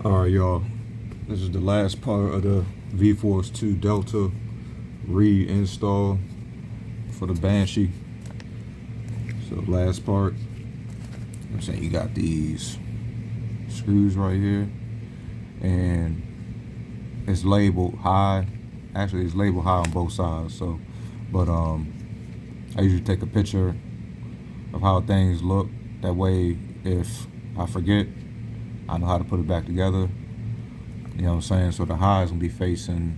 Alright, y'all. This is the last part of the V-Force 2 Delta reinstall for the Banshee. So last part, I'm saying you got these screws right here, and it's labeled high. Actually, it's labeled high on both sides. So, but I usually take a picture of how things look. That way, if I forget, I know how to put it back together. You know what I'm saying? So the high is gonna be facing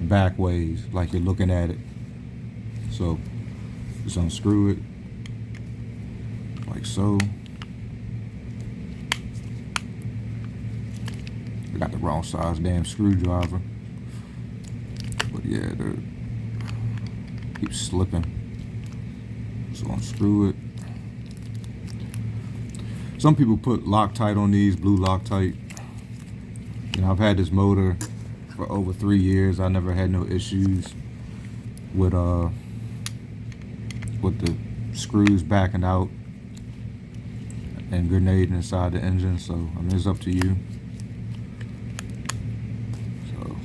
back ways, like you're looking at it. So just unscrew it like so. I got the wrong size damn screwdriver, but yeah, it keeps slipping. So unscrew it. Some people put Loctite on these, blue Loctite. You know, I've had this motor for over 3 years. I never had no issues with the screws backing out and grenading inside the engine. So I mean, it's up to you. So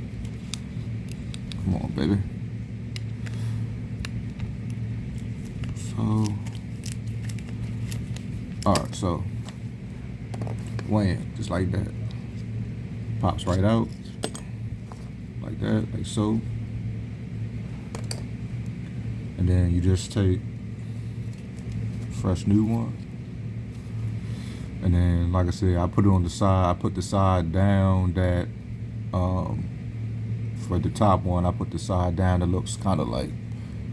come on, baby. So alright, so wham, just like that. Pops right out like that, like so. And then you just take fresh new one, and then like I said, I put it on the side. I put the side down that for the top one, I put the side down that looks kind of like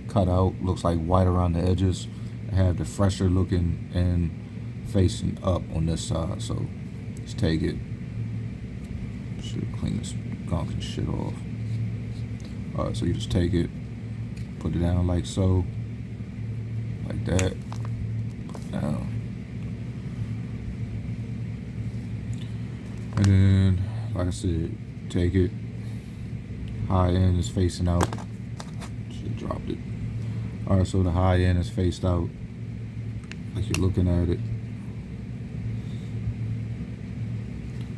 cut out, looks like white around the edges. I have the fresher looking and facing up on this side. So let's take it. Should clean this gunk and shit off. Alright, so you just take it, put it down like so, like that, down. And then, like I said, take it, high end is facing out. Shit, dropped it. Alright, so the high end is faced out, like you're looking at it.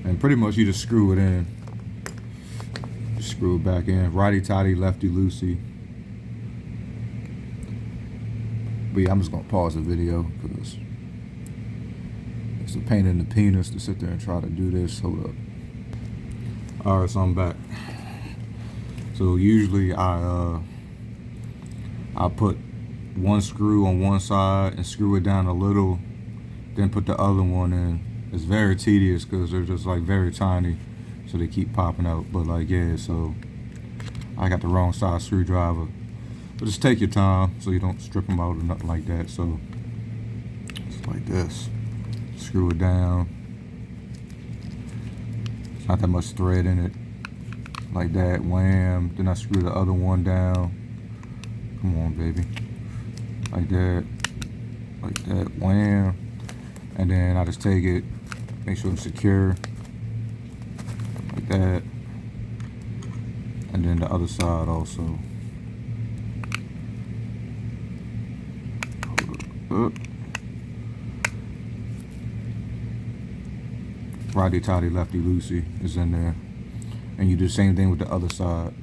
And pretty much you just screw it in. Just screw it back in. Righty-tighty, lefty-loosey. But yeah, I'm just gonna pause the video because it's a pain in the penis to sit there and try to do this. Hold up. Alright, so I'm back. So usually I put one screw on one side and screw it down a little, then put the other one in. It's very tedious because they're just like very tiny, so they keep popping out. But like, yeah, so I got the wrong size screwdriver. But just take your time so you don't strip them out or nothing like that. So it's like this. Screw it down. It's not that much thread in it. Like that, wham. Then I screw the other one down. Come on, baby. Like that, wham. And then I just take it, make sure it's secure, like that. And then the other side also. Hold up. Righty-tighty, lefty-loosey is in there. And you do the same thing with the other side.